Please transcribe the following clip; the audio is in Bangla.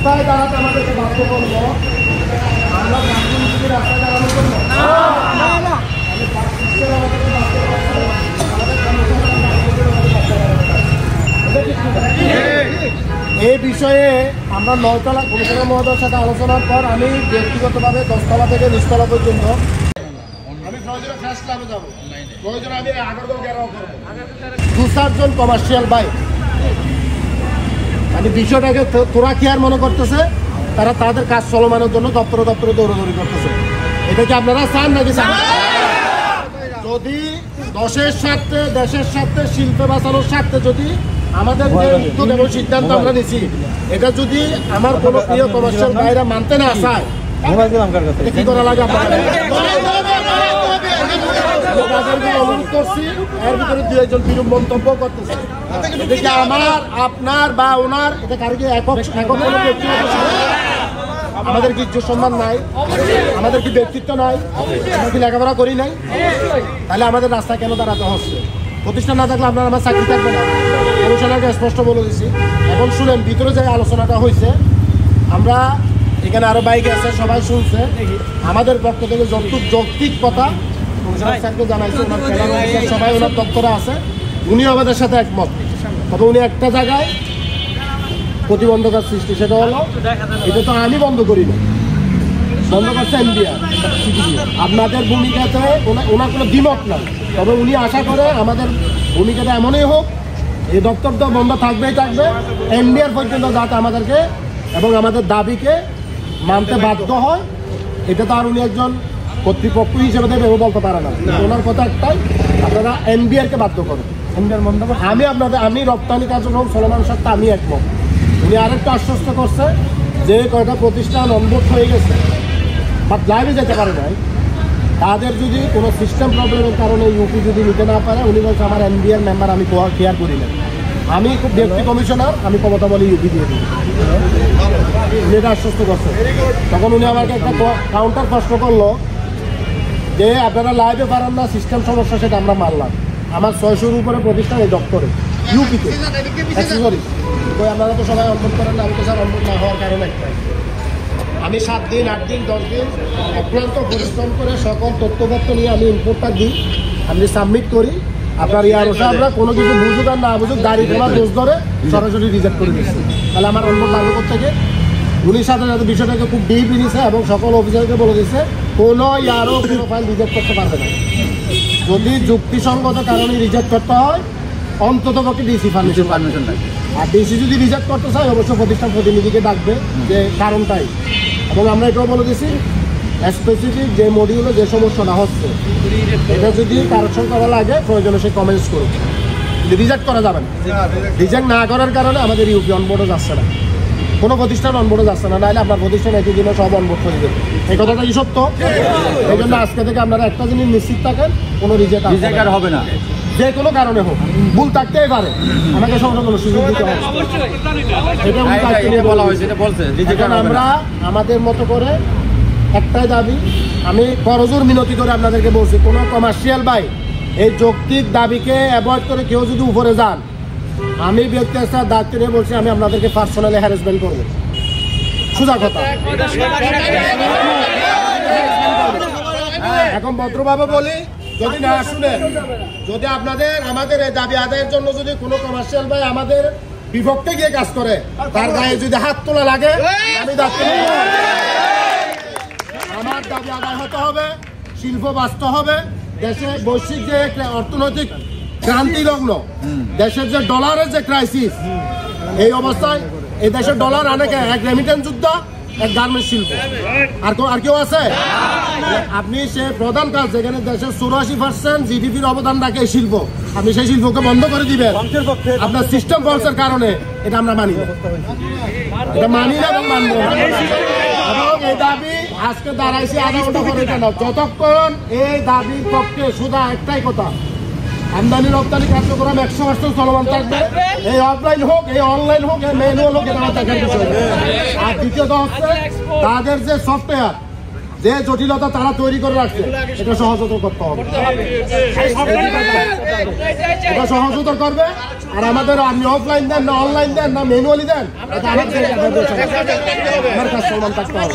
রাস্তায় দাঁড়াতে আমাদেরকে বাধ্য করবো, আমরা রাস্তায় দাঁড়ানোর জন্য এই বিষয়ে আমরা 9 তলা কমিশনার মহোদয়ের সাথে আলোচনার পর আমি ব্যক্তিগতভাবে 10 তলা থেকে 20 তলা পর্যন্ত আমি প্রয়োজনে ফ্রেশ ক্লাবে যাবো, প্রয়োজনে আমি আগারগাঁও ঘেরাও করবো। 2-4 জন কমার্শিয়াল বাইক মানে বিষয়টাকে তোরা কি আর মনে করতেছে, তারা তাদের কাজ চলমানের জন্য দপ্তরে দপ্তরে দৌড়াদৌড়ি করতেছে। এটা কি আপনারা চান নাকি? যদি দেশের স্বার্থে শিল্প বাঁচানোর স্বার্থে যদি আমাদের যে উদ্যোগ এবং সিদ্ধান্ত আমরা নিচ্ছি, এটা যদি আমার কোনো প্রিয় কমার্শিয়াল বাইরা মানতে না চায়, কি করা লাগে? অনুরোধ করছি, এর ভিতরে 2-1 বিরূপ মন্তব্য করতেছে। এটা কি আমার, আপনার বা ওনার, এটা কারো কি একক কোনো ব্যক্তিগত? আমাদের কি ইজ্জত সম্মান নাই? আমাদের কি ব্যক্তিত্ব নাই? আমরা কি লেখাপড়া করি নাই? তাহলে আমাদের রাস্তায় কেন দাঁড়াতে হচ্ছে? প্রতিষ্ঠান না থাকলে আপনার আমার চাকরি থাকবে না। কমিশনারকে স্পষ্ট বলে দিচ্ছি। এখন শুনেন, ভিতরে যে আলোচনাটা হয়েছে, আমরা এখানে আরো বাইক আছে, সবাই শুনছে। আমাদের পক্ষ থেকে যতটুক যৌক্তিক কথা কমিশনার স্যারকে জানাইছে, ওনার ক্যাডার অফিসার সবাই ওনার দপ্তরে আছে, উনিও আমাদের সাথে একমত। তবে উনি একটা জায়গায় প্রতিবন্ধকতার সৃষ্টি, সেটা হলো এটা তো আমি বন্ধ করি না, বন্ধ করছে এনবিআর। আপনাদের ভূমিকাতে ওনার কোনো দ্বিমত নাই, তবে উনি আশা করে আমাদের ভূমিকাটা এমনই হোক, এই দপ্তর তো বন্ধ থাকবেই থাকবে, এনবিআর পর্যন্ত যাতে আমাদেরকে এবং আমাদের দাবিকে মানতে বাধ্য হয়। এটা তো আর উনি একজন কর্তৃপক্ষ হিসেবে দেবে বলতে পারে না। ওনার কথা একটাই, আপনারা এনবিআরকে বাধ্য করেন। আমি রপ্তানি কার্যক্রম চলমানের সাথে আমি একমত। উনি আরেকটা আশ্বস্ত করছে যে কয়টা প্রতিষ্ঠান অনবোর্ড হয়ে গেছে বা লাইভে যেতে পারে নাই, তাদের যদি কোনো সিস্টেম প্রবলেমের কারণে ইউপি যদি নিতে না পারে, উনি বলছে আমার এনবিআর মেম্বার আমি কেয়ার করি না, আমি খুব ব্যক্তি কমিশনার, আমি ক্ষমতা বলে ইউপি দিয়ে দিই। উনি এটা আশ্বস্ত করছে। তখন উনি আমাকে একটা কাউন্টার প্রশ্ন করলো যে আপনারা লাইভে পারেন না, সিস্টেম সমস্যা, সেটা আমরা মানলাম। আমার 600-র উপরে প্রতিষ্ঠান এই দপ্তরে ইউপিতে অ্যাক্সেসরিজ, তো আপনারা তো সবাই অনবোর্ড করেন না। আমি তো স্যার অনবোর্ড না হওয়ার কারণে একটাই, আমি 7 দিন 8 দিন 10 দিন অক্লান্ত পরিশ্রম করে সকল তথ্যপত্র নিয়ে আমি ইনপুটটা দিই, আমি সাবমিট করি। আপনার আমরা কোনো কিছু বুঝুক আর না বুঝুক, গাড়ি ঘোড়া দোষ ধরে সরাসরি রিজেক্ট করে দিচ্ছি। তাহলে আমার অনবোর্ড লাগবে কোথেকে? উনি সাথে সাথে বিষয়টাকে খুব ডিপ নিছে এবং সকল অফিসারকে বলে দিচ্ছে কোনো কোনো ফাইল রিজেক্ট করতে পারবে না। যদি যুক্তিসঙ্গত কারণে রিজেক্ট করতে হয়, অন্তত পক্ষে ডিসি পারমিশন লাগবে। আর ডিসি যদি রিজেক্ট করতে চায়, অবশ্যই প্রতিষ্ঠান প্রতিনিধিকে ডাকবে যে কারণটাই। এবং আমরা এটাও বলে দিচ্ছি, স্পেসিফিক যে মডিউলে যে সমস্যাটা হচ্ছে, এটা যদি কারেকশন করা লাগে, প্রয়োজনে সে কমেন্টস করুক। রিজেক্ট করা যাবে না। রিজেক্ট না করার কারণে আমাদের ইউপি অনবোর্ডে যাচ্ছে না, কোনো প্রতিষ্ঠান অনবোর্ডে যাচ্ছে না, নাহলে আপনার প্রতিষ্ঠান একই দিনে সব অনবোর্ড করে দেবে। এই কথাটা কি সত্য? এই জন্য আজকে থেকে আপনারা একটা জিনিস নিশ্চিত থাকেন, কোনো রিজেক্ট হবে না। যে কোনো কারণে হোক, ভুল থাকতেই পারে, আমাকে সংশোধনের সুযোগ দিতে হবে। আমরা আমাদের মতো করে একটাই দাবি, আমি করজোর মিনতি করে আপনাদেরকে বলছি, কোনো কমার্শিয়াল বাই এই যৌক্তিক দাবিকে অ্যাভয়েড করে কেউ যদি উপরে যান, আমি ব্যক্তিগত দায়িত্ব নিয়ে বলছি, আমি আপনাদেরকে পার্সোনালি হ্যারাসমেন্ট করবো। সোজা কথা। এখন ভদ্রভাবে বলি, যদি না শুনেন, যদি আমাদের এই দাবি আদায়ের জন্য যদি কোনো কমার্শিয়াল ভাই আমাদের বিপক্ষে গিয়ে কাজ করে, তার গায়ে যদি হাত তোলা লাগে, আমি দায়িত্ব নেব। আমার দাবি আদায় হতে হবে, শিল্প বাঁচতে হবে। দেশে বৈশ্বিক যে অর্থনৈতিক ক্রান্তি লগ্ন, দেশের যে ডলারের যে ক্রাইসিস, এই অবস্থায় এই দেশের ডলার অনেকে এক রেমিটেন্স যুদ্ধ, এক গার্মেন্টস শিল্প, আর কেউ আছে? আপনি সে প্রধান কাজ যেখানে দেশের 84% জিডিপির অবদান রাখে এই শিল্প, আপনি সেই শিল্পকে বন্ধ করে দিবেন আপনার সিস্টেম ফলসের কারণে? এটা আমরা মানি না, এটা মানি না এবং মানব না। এবং এই দাবি আজকে দাঁড়াইছি আধা ঘন্টা পরে কেন, যতক্ষণ এই দাবির পক্ষে শুধু একটাই কথা, আমদানি রপ্তানি কার্যক্রম 100% চলমান থাকবে। এই অফলাইন হোক, এই অনলাইন হোক, এই ম্যানুয়াল হোক, এটা দেখার বিষয়। আর দ্বিতীয়ত হচ্ছে তাদের যে সফটওয়্যার, যে জটিলতা তারা তৈরি করে রাখছে এটা সহজতর করতে হবে, এটা সহজতর করবে। আর আমাদের আপনি অফলাইন দেন না অনলাইন দেন না ম্যানুয়ালি দেন, এটা আমার কাছে প্রমাণ থাকতে হবে।